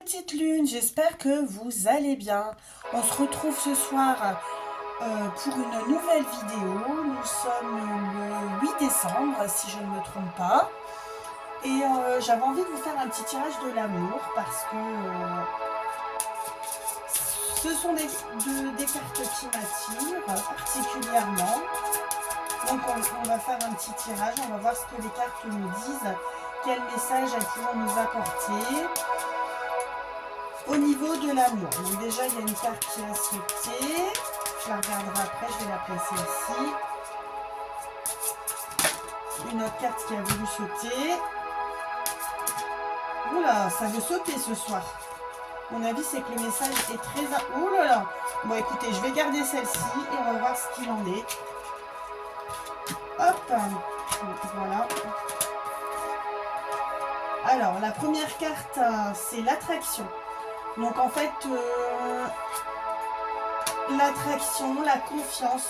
petite lune, j'espère que vous allez bien. On se retrouve ce soir pour une nouvelle vidéo. Nous sommes le 8 décembre, si je ne me trompe pas. Et j'avais envie de vous faire un petit tirage de l'amour parce que ce sont des cartes qui m'attirent particulièrement. Donc on va faire un petit tirage, on va voir ce que les cartes nous disent, quel message elles pourront nous apporter. Au niveau de l'amour, donc déjà il y a une carte qui a sauté, je la regarderai après, je vais la placer ici. Une autre carte qui a voulu sauter. Oula, ça veut sauter ce soir. Mon avis c'est que le message est très... Ouh là là. Bon écoutez, je vais garder celle-ci et on va voir ce qu'il en est. Hop, voilà. Alors la première carte, c'est l'attraction. Donc en fait, l'attraction, la confiance.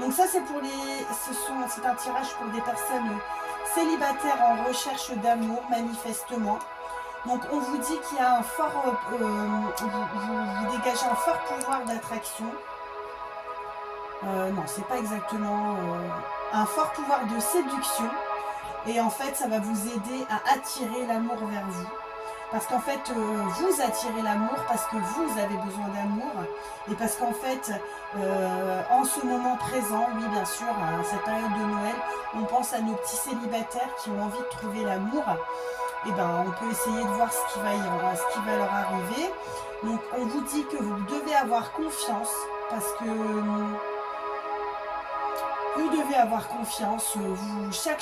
Donc ça c'est pour c'est un tirage pour des personnes célibataires en recherche d'amour manifestement. Donc on vous dit qu'il y a un fort, vous dégagez un fort pouvoir d'attraction. Non, c'est pas exactement un fort pouvoir de séduction. Et en fait, ça va vous aider à attirer l'amour vers vous. Parce qu'en fait, vous attirez l'amour parce que vous avez besoin d'amour. Et parce qu'en fait, en ce moment présent, oui bien sûr, à cette période de Noël, on pense à nos petits célibataires qui ont envie de trouver l'amour. Et ben, on peut essayer de voir ce qui va leur arriver. Donc, on vous dit que vous devez avoir confiance parce que... Vous devez avoir confiance. Chaque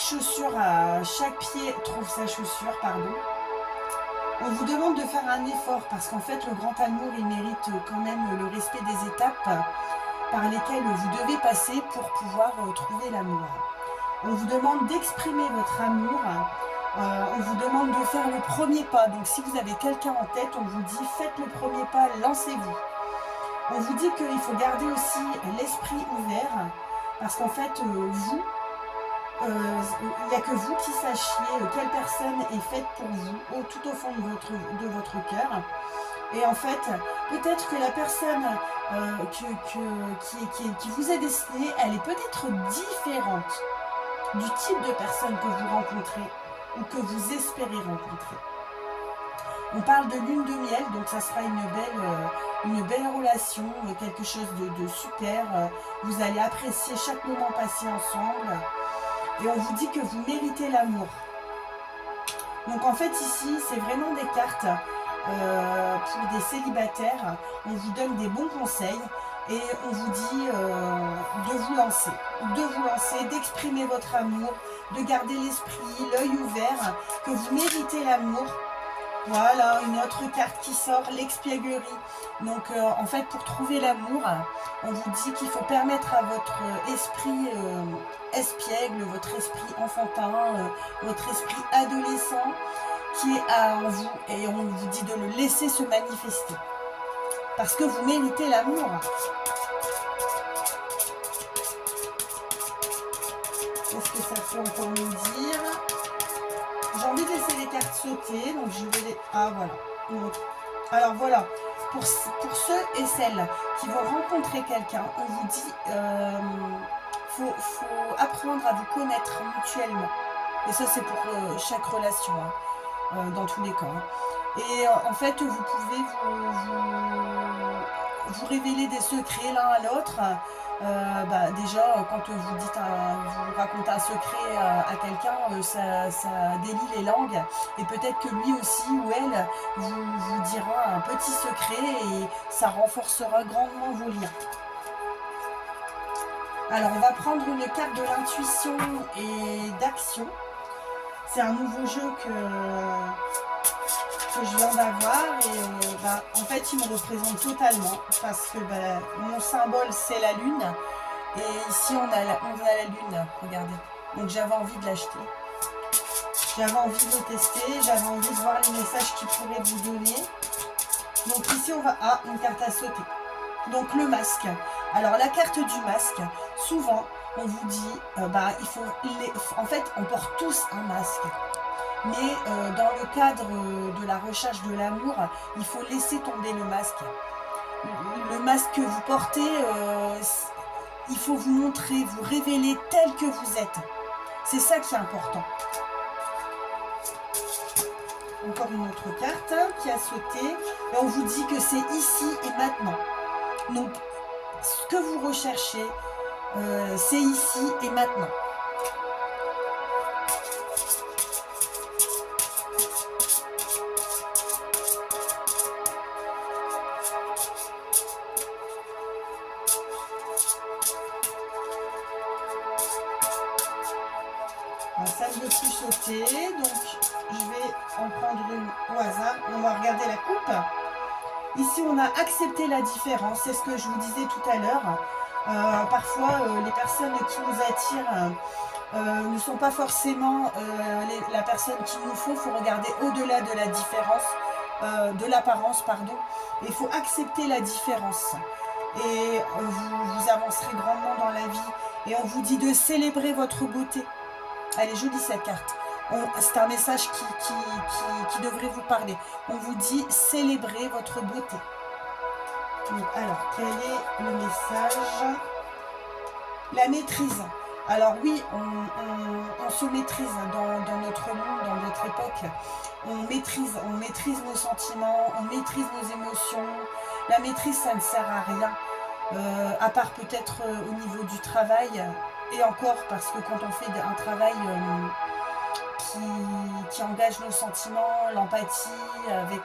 pied trouve sa chaussure, pardon. On vous demande de faire un effort parce qu'en fait le grand amour il mérite quand même le respect des étapes par lesquelles vous devez passer pour pouvoir trouver l'amour. On vous demande d'exprimer votre amour, on vous demande de faire le premier pas. Donc si vous avez quelqu'un en tête, on vous dit faites le premier pas, lancez-vous. On vous dit qu'il faut garder aussi l'esprit ouvert parce qu'en fait il n'y a que vous qui sachiez quelle personne est faite pour vous, tout au fond de votre cœur. Et en fait, peut-être que la personne qui vous est destinée, elle est peut-être différente du type de personne que vous rencontrez ou que vous espérez rencontrer. On parle de lune de miel, donc ça sera une belle relation, quelque chose de super. Vous allez apprécier chaque moment passé ensemble. Et on vous dit que vous méritez l'amour. Donc en fait ici, c'est vraiment des cartes pour des célibataires. On vous donne des bons conseils et on vous dit de vous lancer, d'exprimer votre amour, de garder l'esprit, l'œil ouvert, que vous méritez l'amour. Voilà, une autre carte qui sort, l'expièglerie. Donc en fait, pour trouver l'amour, on vous dit qu'il faut permettre à votre esprit espiègle, votre esprit enfantin, votre esprit adolescent qui est en vous, et on vous dit de le laisser se manifester. Parce que vous méritez l'amour. Qu'est-ce que ça peut encore nous dire ? J'ai envie de laisser les cartes sauter, donc je vais les... Ah, voilà. Donc, alors voilà, pour ceux et celles qui vont rencontrer quelqu'un, on vous dit faut apprendre à vous connaître mutuellement. Et ça, c'est pour chaque relation, hein, dans tous les cas. Hein. Et en fait, vous pouvez vous révéler des secrets l'un à l'autre. Déjà, quand vous racontez un secret à quelqu'un, ça délie les langues. Et peut-être que lui aussi ou elle vous dira un petit secret et ça renforcera grandement vos liens. Alors, on va prendre une carte de l'intuition et d'action. C'est un nouveau jeu que je viens d'avoir et en fait il me représente totalement parce que mon symbole c'est la lune et ici on a la lune, regardez, donc j'avais envie de l'acheter, j'avais envie de le tester, j'avais envie de voir les messages qu'il pourrait vous donner. Donc ici on va, une carte à sauter, donc le masque. Alors la carte du masque, souvent on vous dit, en fait on porte tous un masque. Mais dans le cadre de la recherche de l'amour, il faut laisser tomber le masque. Le masque que vous portez, il faut vous montrer, vous révéler tel que vous êtes. C'est ça qui est important. Encore une autre carte qui a sauté. Et on vous dit que c'est ici et maintenant. Donc, ce que vous recherchez, c'est ici et maintenant. Ça ne veut plus sauter, donc je vais en prendre une au hasard. On va regarder la coupe. Ici, on a accepté la différence, c'est ce que je vous disais tout à l'heure. Parfois, les personnes qui nous attirent ne sont pas forcément la personne qu'il nous faut. Il faut regarder au-delà de la différence, de l'apparence, pardon. Il faut accepter la différence. Et vous avancerez grandement dans la vie. Et on vous dit de célébrer votre beauté. Elle est jolie cette carte. C'est un message qui devrait vous parler. On vous dit célébrez votre beauté. Donc, alors, quel est le message? La maîtrise. Alors oui, on se maîtrise dans notre monde, dans notre époque. On maîtrise nos sentiments, on maîtrise nos émotions. La maîtrise, ça ne sert à rien. À part peut-être au niveau du travail. Et encore, parce que quand on fait un travail qui engage nos sentiments, l'empathie, avec,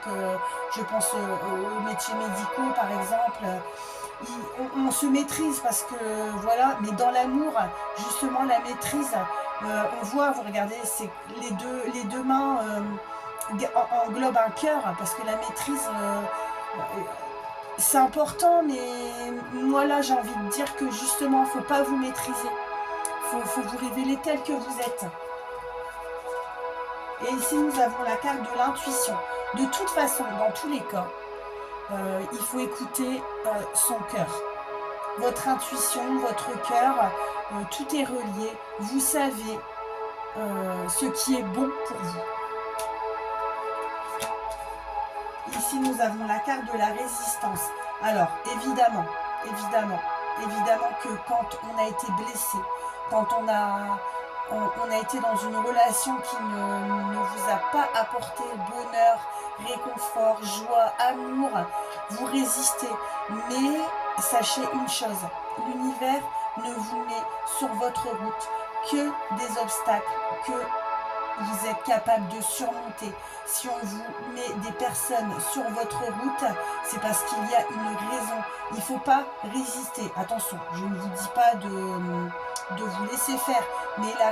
je pense aux métiers médicaux par exemple, on se maîtrise parce que, voilà, mais dans l'amour, justement, la maîtrise, on voit, vous regardez, c'est les deux mains englobent un cœur, parce que la maîtrise... c'est important, mais moi là j'ai envie de dire que justement, il ne faut pas vous maîtriser. Il faut vous révéler tel que vous êtes. Et ici, nous avons la carte de l'intuition. De toute façon, dans tous les cas, il faut écouter son cœur. Votre intuition, votre cœur, tout est relié. Vous savez ce qui est bon pour vous. Ici, nous avons la carte de la résistance. Alors, évidemment que quand on a été blessé, quand on a été dans une relation qui ne vous a pas apporté bonheur, réconfort, joie, amour, vous résistez. Mais sachez une chose, l'univers ne vous met sur votre route que des obstacles, que vous êtes capable de surmonter. Si on vous met des personnes sur votre route, c'est parce qu'il y a une raison. Il ne faut pas résister. Attention, je ne vous dis pas de vous laisser faire, mais la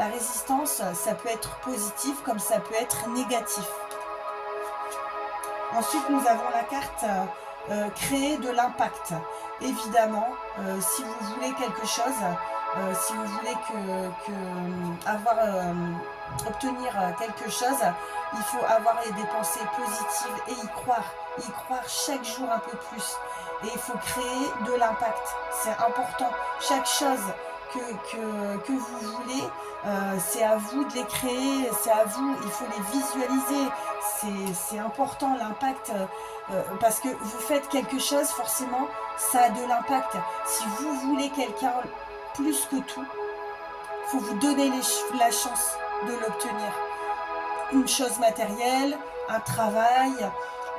résistance, ça peut être positif comme ça peut être négatif. Ensuite, nous avons la carte créer de l'impact. Évidemment, si vous voulez quelque chose, si vous voulez obtenir quelque chose, il faut avoir des pensées positives et y croire chaque jour un peu plus. Et il faut créer de l'impact, c'est important. Chaque chose que vous voulez, c'est à vous de les créer, c'est à vous, il faut les visualiser. C'est important l'impact, parce que vous faites quelque chose, forcément, ça a de l'impact. Si vous voulez quelqu'un plus que tout, il faut vous donner la chance de l'obtenir. Une chose matérielle, un travail,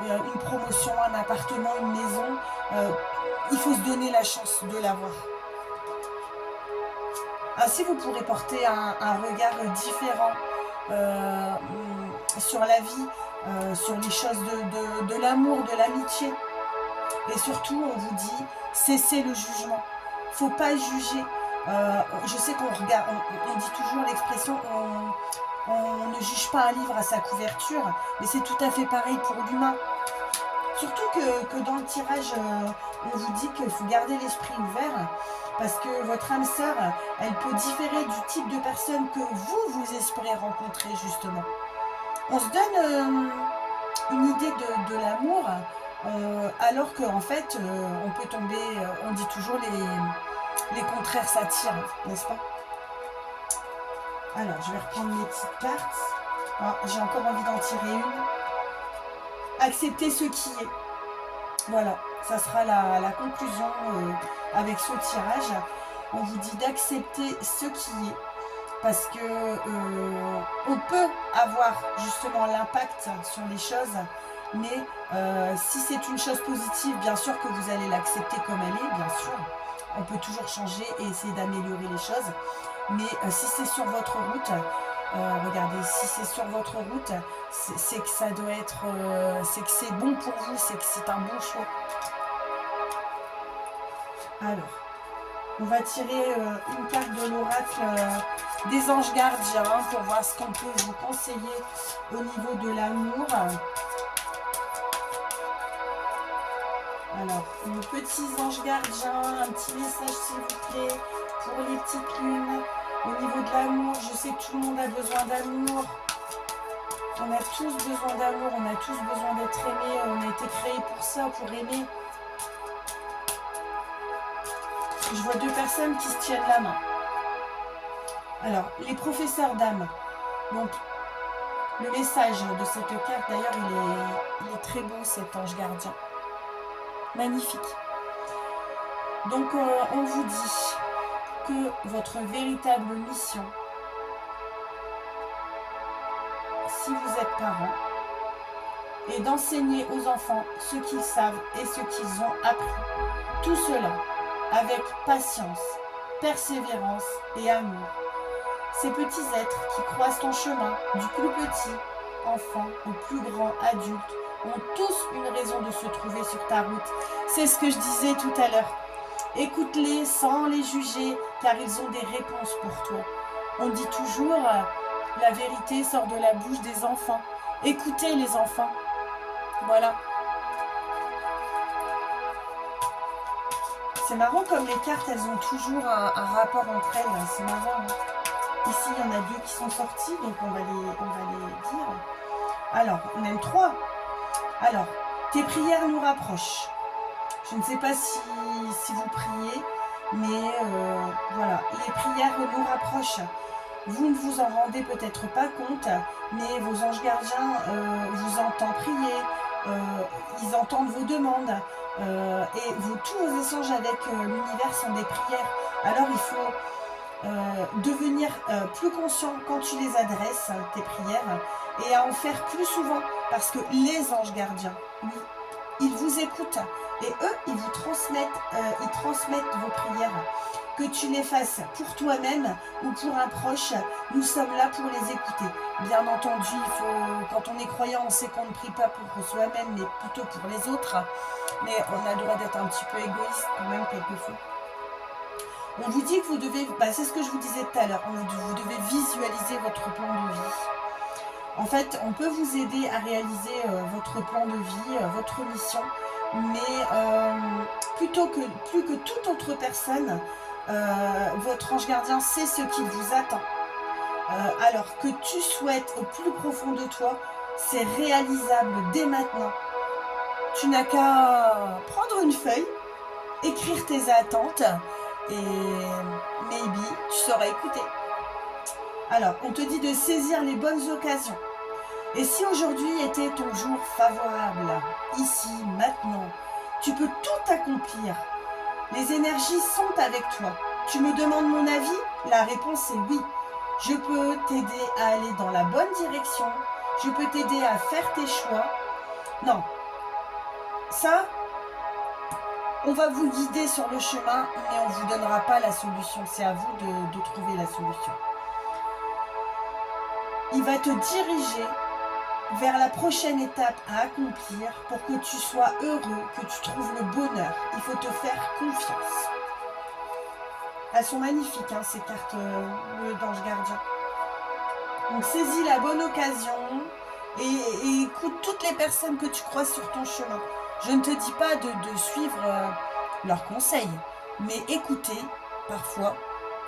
une promotion, un appartement, une maison, il faut se donner la chance de l'avoir. Ainsi, vous pourrez porter un regard différent sur la vie, sur les choses de l'amour, de l'amitié. Et surtout, on vous dit, cessez le jugement. Il ne faut pas juger. Je sais qu'on regarde, on dit toujours l'expression, on ne juge pas un livre à sa couverture, mais c'est tout à fait pareil pour l'humain. Surtout que dans le tirage, on vous dit qu'il faut garder l'esprit ouvert, parce que votre âme sœur, elle peut différer du type de personne que vous espérez rencontrer, justement. On se donne une idée de l'amour, alors qu'en fait, on peut tomber, on dit toujours les contraires s'attirent, n'est-ce pas? Alors, je vais reprendre mes petites cartes. Ah, j'ai encore envie d'en tirer une. Accepter ce qui est. Voilà, ça sera la conclusion avec ce tirage. On vous dit d'accepter ce qui est. Parce que on peut avoir justement l'impact sur les choses, mais si c'est une chose positive, bien sûr que vous allez l'accepter comme elle est, bien sûr. On peut toujours changer et essayer d'améliorer les choses. Mais si c'est sur votre route, regardez, si c'est sur votre route, c'est que ça doit être, c'est que c'est bon pour vous, c'est que c'est un bon choix. Alors, on va tirer une carte de l'oracle des anges gardiens pour voir ce qu'on peut vous conseiller au niveau de l'amour. Alors, nos petits anges gardiens, un petit message s'il vous plaît pour les petites lunes. Au niveau de l'amour, je sais que tout le monde a besoin d'amour. On a tous besoin d'amour, on a tous besoin d'être aimés. On a été créés pour ça, pour aimer. Je vois deux personnes qui se tiennent la main. Alors, les professeurs d'âme. Donc, le message de cette carte, d'ailleurs, il est très beau, cet ange gardien. Magnifique. Donc, on vous dit que votre véritable mission, si vous êtes parent, est d'enseigner aux enfants ce qu'ils savent et ce qu'ils ont appris. Tout cela avec patience, persévérance et amour. Ces petits êtres qui croisent ton chemin, du plus petit enfant au plus grand adulte, ont tous une raison de se trouver sur ta route. C'est ce que je disais tout à l'heure. Écoute-les sans les juger, car ils ont des réponses pour toi. On dit toujours, la vérité sort de la bouche des enfants. Écoutez les enfants. Voilà. C'est marrant comme les cartes, elles ont toujours un rapport entre elles. C'est marrant. Hein. Ici, il y en a deux qui sont sortis, donc on va les dire. Alors, on a eu 3. Alors, tes prières nous rapprochent. Je ne sais pas si vous priez, mais voilà, les prières nous rapprochent. Vous ne vous en rendez peut-être pas compte, mais vos anges gardiens vous entendent prier, ils entendent vos demandes, et tous vos échanges avec l'univers sont des prières. Alors il faut devenir plus conscient quand tu les adresses, tes prières, et à en faire plus souvent, parce que les anges gardiens, oui, ils vous écoutent, et eux, ils vous transmettent, vos prières. Que tu les fasses pour toi-même ou pour un proche, nous sommes là pour les écouter. Bien entendu, quand on est croyant, on sait qu'on ne prie pas pour soi-même, mais plutôt pour les autres. Mais on a le droit d'être un petit peu égoïste quand même, quelquefois. On vous dit que vous devez, c'est ce que je vous disais tout à l'heure, vous devez visualiser votre plan de vie. En fait, on peut vous aider à réaliser votre plan de vie, votre mission, mais plus que toute autre personne, votre ange gardien sait ce qu'il vous attend. Alors que tu souhaites au plus profond de toi, c'est réalisable dès maintenant. Tu n'as qu'à prendre une feuille, écrire tes attentes et maybe tu seras écouté. Alors, on te dit de saisir les bonnes occasions. Et si aujourd'hui était ton jour favorable, ici, maintenant, tu peux tout accomplir. Les énergies sont avec toi. Tu me demandes mon avis? La réponse est oui. Je peux t'aider à aller dans la bonne direction. Je peux t'aider à faire tes choix. Non. Ça, on va vous guider sur le chemin, mais on ne vous donnera pas la solution. C'est à vous de trouver la solution. Il va te diriger vers la prochaine étape à accomplir pour que tu sois heureux, que tu trouves le bonheur. Il faut te faire confiance. Elles sont magnifiques, hein, ces cartes d'ange gardien. Donc saisis la bonne occasion et écoute toutes les personnes que tu croises sur ton chemin. Je ne te dis pas de suivre leurs conseils, mais écouter, parfois,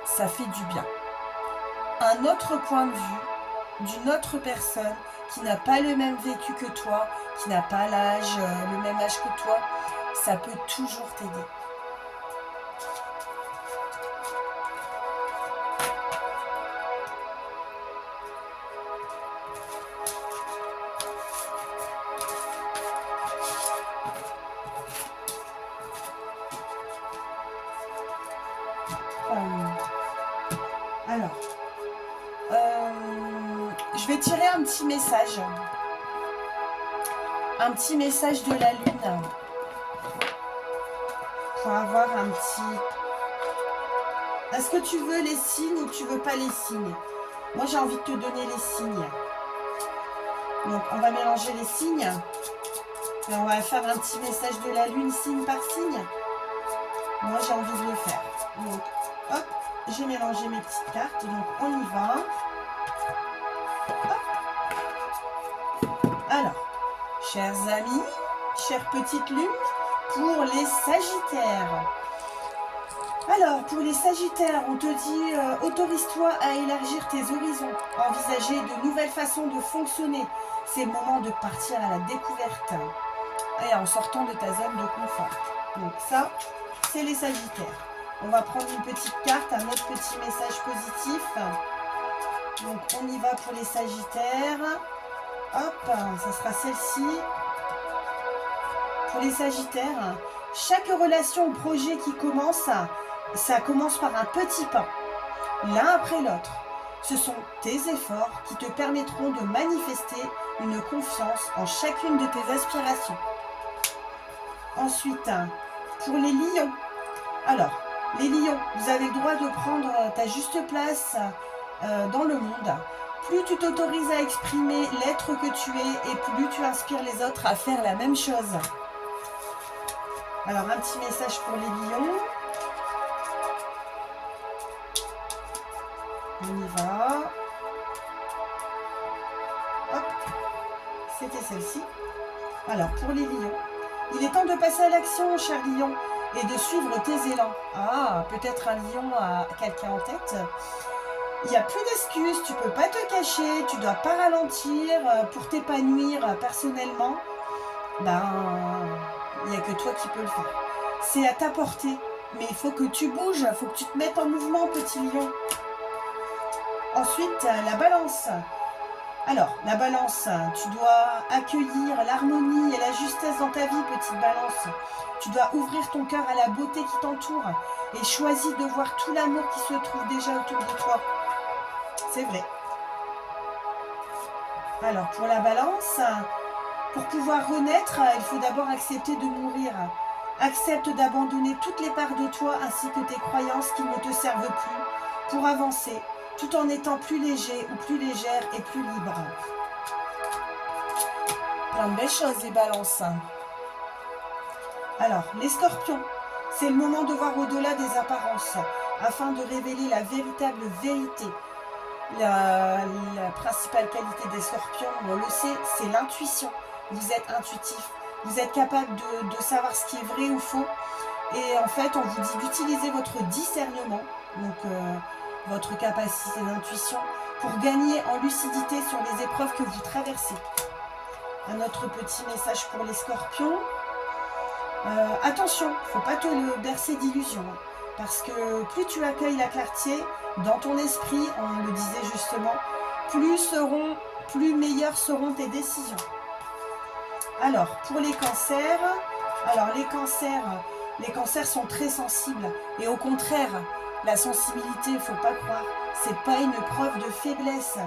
ça fait du bien. Un autre point de vue d'une autre personne qui n'a pas le même vécu que toi, qui n'a pas le même âge que toi, ça peut toujours t'aider. vais tirer un petit message. Un petit message de la lune. Pour avoir un petit... Est-ce que tu veux les signes ou tu veux pas les signes? Moi, j'ai envie de te donner les signes. Donc, on va mélanger les signes. Et on va faire un petit message de la lune, signe par signe. Moi, j'ai envie de le faire. Donc, hop, j'ai mélangé mes petites cartes. Donc, on y va. Hop. Alors, chers amis, chères petites lunes, pour les Sagittaires. Alors, pour les Sagittaires, on te dit autorise-toi à élargir tes horizons, envisager de nouvelles façons de fonctionner. C'est le moment de partir à la découverte et en sortant de ta zone de confort. Donc ça, c'est les Sagittaires. On va prendre une petite carte, un autre petit message positif. Donc, on y va pour les Sagittaires. Hop, ça sera celle-ci. Pour les Sagittaires, chaque relation ou projet qui commence, ça commence par un petit pas, l'un après l'autre. Ce sont tes efforts qui te permettront de manifester une confiance en chacune de tes aspirations. Ensuite, pour les lions. Alors, les lions, vous avez le droit de prendre ta juste place dans le monde. Plus tu t'autorises à exprimer l'être que tu es et plus tu inspires les autres à faire la même chose. Alors, un petit message pour les lions. On y va. Hop. C'était celle-ci. Alors, pour les lions, il est temps de passer à l'action, cher lion, et de suivre tes élans. Ah, peut-être un lion a quelqu'un en tête. Il n'y a plus d'excuses, tu ne peux pas te cacher, tu ne dois pas ralentir pour t'épanouir personnellement. Ben, il n'y a que toi qui peux le faire. C'est à ta portée, mais il faut que tu bouges, il faut que tu te mettes en mouvement, petit lion. Ensuite, la balance. Alors, la balance, tu dois accueillir l'harmonie et la justesse dans ta vie, petite balance. Tu dois ouvrir ton cœur à la beauté qui t'entoure et choisis de voir tout l'amour qui se trouve déjà autour de toi. C'est vrai. Alors, pour la balance, pour pouvoir renaître, il faut d'abord accepter de mourir. Accepte d'abandonner toutes les parts de toi ainsi que tes croyances qui ne te servent plus pour avancer, tout en étant plus léger ou plus légère et plus libre. Plein de belles choses, les balances. Alors, les scorpions, c'est le moment de voir au-delà des apparences, afin de révéler la véritable vérité. La principale qualité des scorpions, on le sait, c'est l'intuition. Vous êtes intuitif, vous êtes capable de savoir ce qui est vrai ou faux. Et en fait, on vous dit d'utiliser votre discernement, donc votre capacité d'intuition, pour gagner en lucidité sur les épreuves que vous traversez. Un autre petit message pour les scorpions. Attention, il ne faut pas te bercer d'illusions. Parce que plus tu accueilles la clarté dans ton esprit, on le disait justement, plus meilleures seront tes décisions. Alors, pour les cancers, les cancers sont très sensibles. Et au contraire, la sensibilité, il ne faut pas croire, c'est pas une preuve de faiblesse.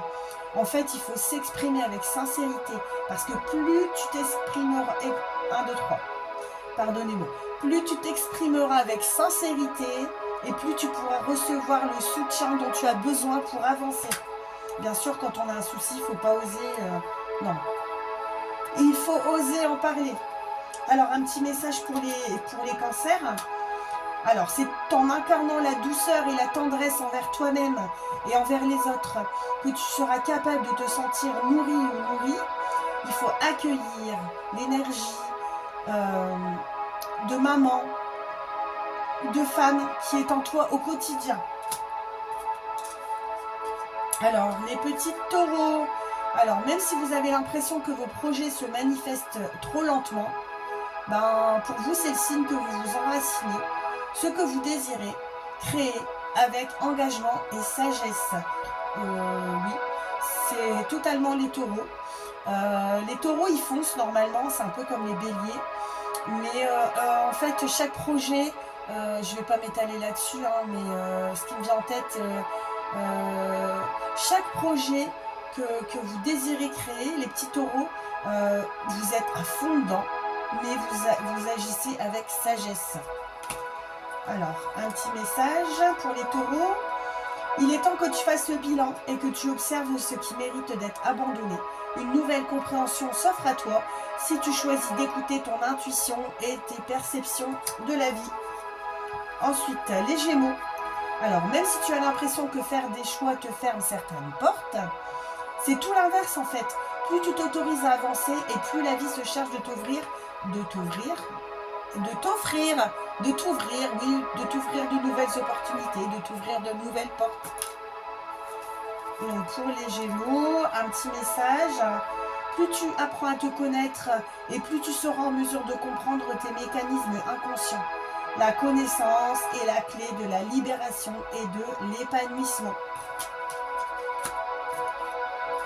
En fait, il faut s'exprimer avec sincérité. Parce que plus tu t'exprimeras... 1, 2, 3. Pardonnez-moi. Plus tu t'exprimeras avec sincérité et plus tu pourras recevoir le soutien dont tu as besoin pour avancer. Bien sûr, quand on a un souci, il ne faut pas oser... non. Il faut oser en parler. Alors, un petit message pour les cancers. Alors, c'est en incarnant la douceur et la tendresse envers toi-même et envers les autres que tu seras capable de te sentir nourri ou nourri. Il faut accueillir l'énergie de maman, de femme qui est en toi au quotidien. Alors, les petits taureaux. Alors, même si vous avez l'impression que vos projets se manifestent trop lentement, ben, pour vous, c'est le signe que vous vous enracinez. Ce que vous désirez, créer avec engagement et sagesse. Oui, c'est totalement les taureaux. Les taureaux, ils foncent normalement, c'est un peu comme les béliers. Mais en fait, chaque projet, je ne vais pas m'étaler là-dessus, hein, mais ce qui me vient en tête, chaque projet que vous désirez créer, les petits taureaux, vous êtes à fond dedans, mais vous agissez avec sagesse. Alors, un petit message pour les taureaux. Il est temps que tu fasses le bilan et que tu observes ce qui mérite d'être abandonné. Une nouvelle compréhension s'offre à toi si tu choisis d'écouter ton intuition et tes perceptions de la vie. Ensuite, les Gémeaux. Alors, même si tu as l'impression que faire des choix te ferme certaines portes, c'est tout l'inverse en fait. Plus tu t'autorises à avancer et plus la vie se charge de t'offrir, de nouvelles opportunités, de t'ouvrir de nouvelles portes. Donc pour les Gémeaux, un petit message. Plus tu apprends à te connaître et plus tu seras en mesure de comprendre tes mécanismes inconscients. La connaissance est la clé de la libération et de l'épanouissement.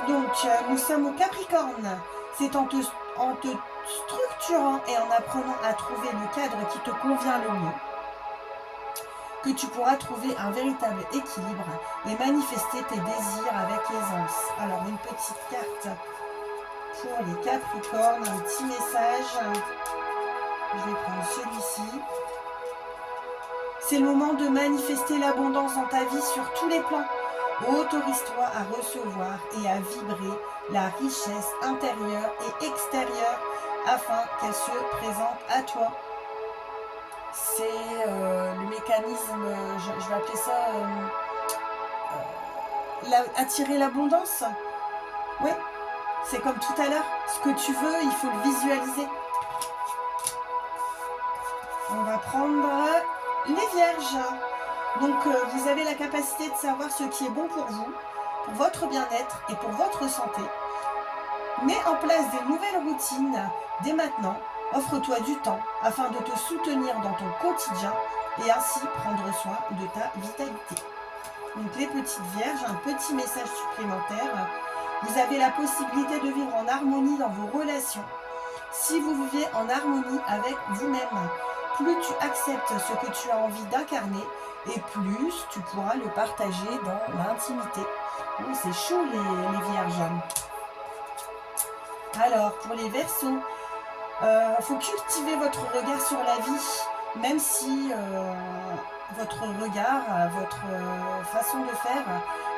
Donc, nous sommes au Capricorne. C'est en te structurant et en apprenant à trouver le cadre qui te convient le mieux que tu pourras trouver un véritable équilibre et manifester tes désirs avec aisance. Alors, une petite carte pour les Capricornes, un petit message. Je vais prendre celui-ci. C'est le moment de manifester l'abondance dans ta vie sur tous les plans. Autorise-toi à recevoir et à vibrer la richesse intérieure et extérieure afin qu'elle se présente à toi. C'est le mécanisme, je vais appeler ça attirer l'abondance. Oui, c'est comme tout à l'heure. Ce que tu veux, il faut le visualiser. On va prendre les Vierges. Donc, vous avez la capacité de savoir ce qui est bon pour vous, pour votre bien-être et pour votre santé. Mets en place des nouvelles routines dès maintenant. Offre-toi du temps afin de te soutenir dans ton quotidien et ainsi prendre soin de ta vitalité. Donc, les petites Vierges, un petit message supplémentaire. Vous avez la possibilité de vivre en harmonie dans vos relations. Si vous vivez en harmonie avec vous-même, plus tu acceptes ce que tu as envie d'incarner et plus tu pourras le partager dans l'intimité. Oh, c'est chaud les Vierges. Alors, pour les Verseaux, faut cultiver votre regard sur la vie, même si votre regard, votre façon de faire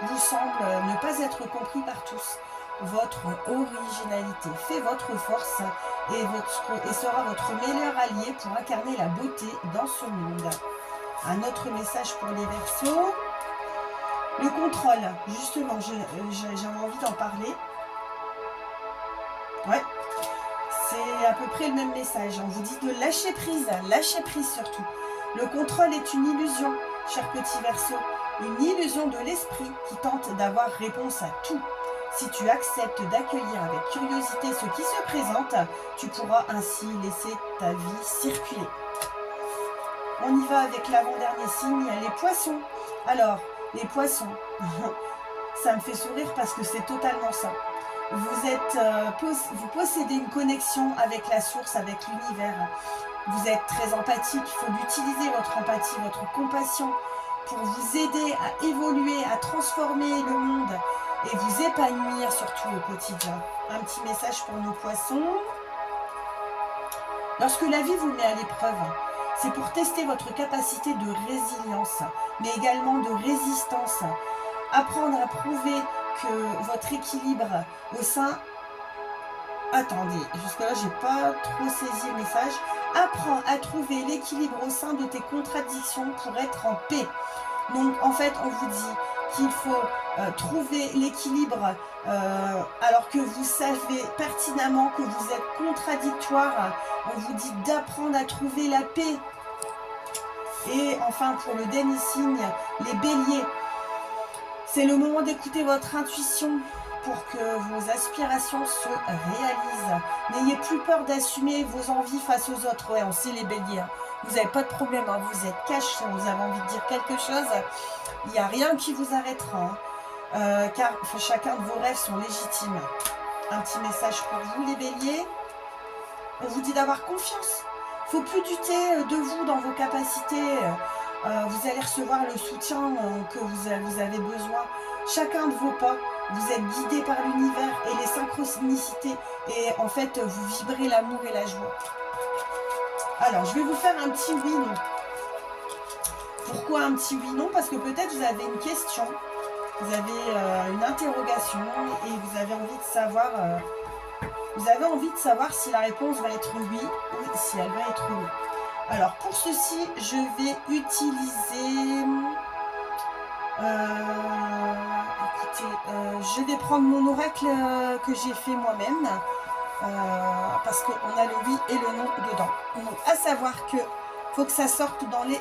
vous semble ne pas être compris par tous. Votre originalité fait votre force et sera votre meilleur allié pour incarner la beauté dans ce monde. Un autre message pour les Verseaux. Le contrôle, justement, j'avais envie d'en parler. Ouais, c'est à peu près le même message. On vous dit de lâcher prise surtout. Le contrôle est une illusion, cher petit Verseau, une illusion de l'esprit qui tente d'avoir réponse à tout. Si tu acceptes d'accueillir avec curiosité ce qui se présente, tu pourras ainsi laisser ta vie circuler. On y va avec l'avant-dernier signe, les Poissons. Alors, les Poissons, ça me fait sourire parce que c'est totalement ça. Vous possédez une connexion avec la source, avec l'univers. Vous êtes très empathique, il faut utiliser votre empathie, votre compassion pour vous aider à évoluer, à transformer le monde et vous épanouir surtout au quotidien. Un petit message pour nos Poissons. Lorsque la vie vous met à l'épreuve, c'est pour tester votre capacité de résilience, mais également de résistance. Apprendre à prouver que votre équilibre au sein... Attendez, jusque-là, j'ai pas trop saisi le message. Apprends à trouver l'équilibre au sein de tes contradictions pour être en paix. Donc, en fait, on vous dit qu'il faut trouver l'équilibre alors que vous savez pertinemment que vous êtes contradictoire. On vous dit d'apprendre à trouver la paix. Et enfin, pour le dernier signe, les Béliers. C'est le moment d'écouter votre intuition pour que vos aspirations se réalisent. N'ayez plus peur d'assumer vos envies face aux autres. Ouais, on sait les Béliers. Vous n'avez pas de problème, hein. Vous êtes cash, vous avez envie de dire quelque chose. Il n'y a rien qui vous arrêtera. Car chacun de vos rêves sont légitimes. Un petit message pour vous, les Béliers. On vous dit d'avoir confiance. Il ne faut plus douter de vous dans vos capacités. Vous allez recevoir le soutien que vous avez besoin. Chacun de vos pas vous êtes guidé par l'univers et les synchronicités. Et en fait, vous vibrez l'amour et la joie. Alors, je vais vous faire un petit oui, non. Pourquoi un petit oui, non? Parce que peut-être vous avez une question, vous avez une interrogation et vous avez envie de savoir si la réponse va être oui ou si elle va être non. Alors, pour ceci, je vais utiliser... écoutez, je vais prendre mon oracle que j'ai fait moi-même. Parce qu'on a le oui et le non dedans. Donc, à savoir que faut que ça sorte dans les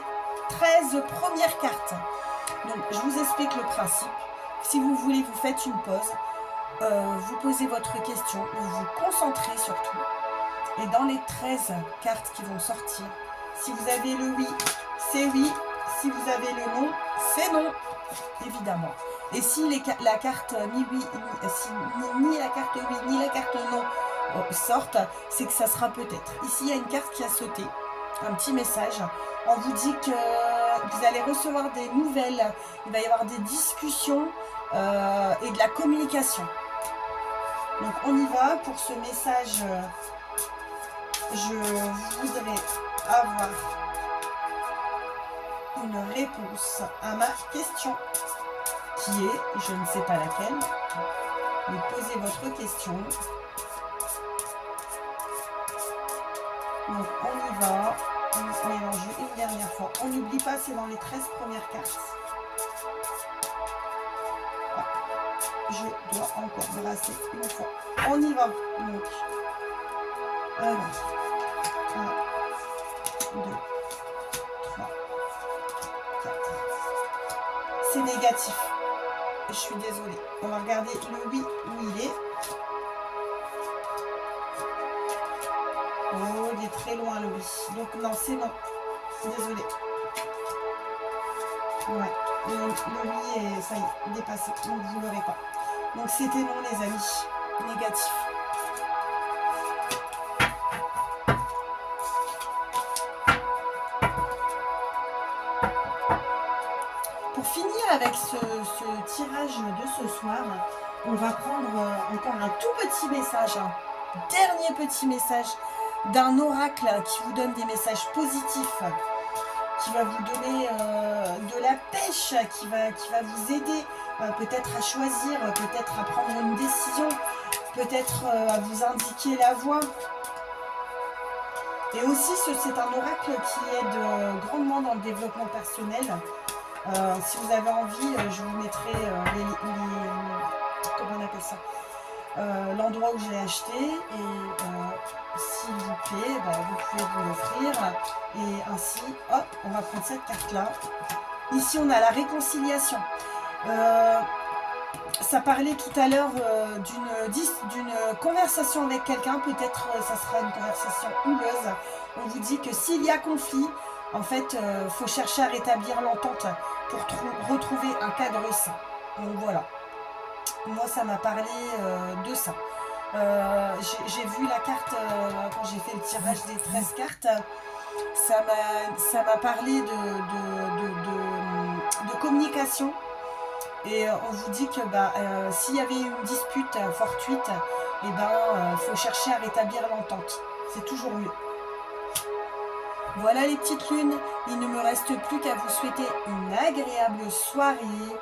13 premières cartes. Donc, je vous explique le principe. Si vous voulez, vous faites une pause. Vous posez votre question. Vous vous concentrez surtout. Et dans les 13 cartes qui vont sortir, si vous avez le oui, c'est oui. Si vous avez le non, c'est non. Évidemment. Et si la carte ni oui, ni la carte oui, ni la carte non sortent, c'est que ça sera peut-être. Ici, il y a une carte qui a sauté, un petit message. On vous dit que vous allez recevoir des nouvelles, il va y avoir des discussions et de la communication. Donc, on y va pour ce message. Je voudrais avoir une réponse à ma question qui est, je ne sais pas laquelle, mais posez votre question. Donc on y va, on va se mélanger une dernière fois. On n'oublie pas, c'est dans les 13 premières cartes. Je dois encore brasser une fois. On y va. Donc, alors, 1, 2, 3, 4. C'est négatif. Je suis désolée. On va regarder le oui où il est. Oh, il est très loin le oui. Donc non, c'est non. Désolée. Ouais. Le oui est, ça y est, dépassé. Donc vous ne l'aurez pas. Donc c'était non les amis. Négatif. Pour finir avec ce tirage de ce soir, on va prendre encore un tout petit message, un dernier petit message d'un oracle qui vous donne des messages positifs, qui va vous donner de la pêche, qui va vous aider peut-être à choisir, peut-être à prendre une décision, peut-être à vous indiquer la voie. Et aussi, c'est un oracle qui aide grandement dans le développement personnel. Si vous avez envie, je vous mettrai comment on appelle ça, l'endroit où je l'ai acheté. Et s'il vous plaît, vous pouvez vous l'offrir. Et ainsi, hop, on va prendre cette carte-là. Ici, on a la réconciliation. Ça parlait tout à l'heure d'une conversation avec quelqu'un. Peut-être ça sera une conversation houleuse. On vous dit que s'il y a conflit, en fait, faut chercher à rétablir l'entente pour retrouver un cadre sain. Donc voilà. Moi, ça m'a parlé de ça. J'ai vu la carte quand j'ai fait le tirage des 13 cartes. Ça m'a parlé de communication. Et on vous dit que s'il y avait une dispute fortuite, faut chercher à rétablir l'entente. C'est toujours mieux. Voilà les petites lunes, il ne me reste plus qu'à vous souhaiter une agréable soirée.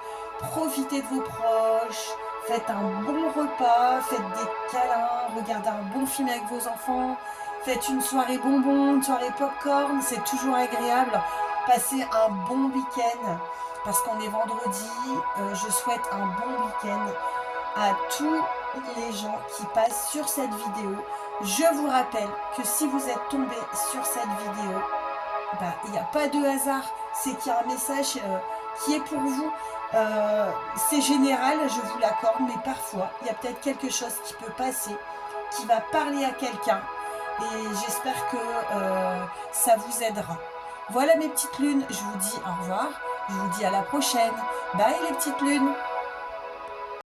Profitez de vos proches, faites un bon repas, faites des câlins, regardez un bon film avec vos enfants, faites une soirée bonbon, une soirée popcorn, c'est toujours agréable. Passez un bon week-end, parce qu'on est vendredi, je souhaite un bon week-end à tous les gens qui passent sur cette vidéo. Je vous rappelle que si vous êtes tombé sur cette vidéo, il n'y a pas de hasard, c'est qu'il y a un message qui est pour vous. C'est général, je vous l'accorde, mais parfois, il y a peut-être quelque chose qui peut passer, qui va parler à quelqu'un, et j'espère que ça vous aidera. Voilà mes petites lunes, je vous dis au revoir, je vous dis à la prochaine. Bye les petites lunes.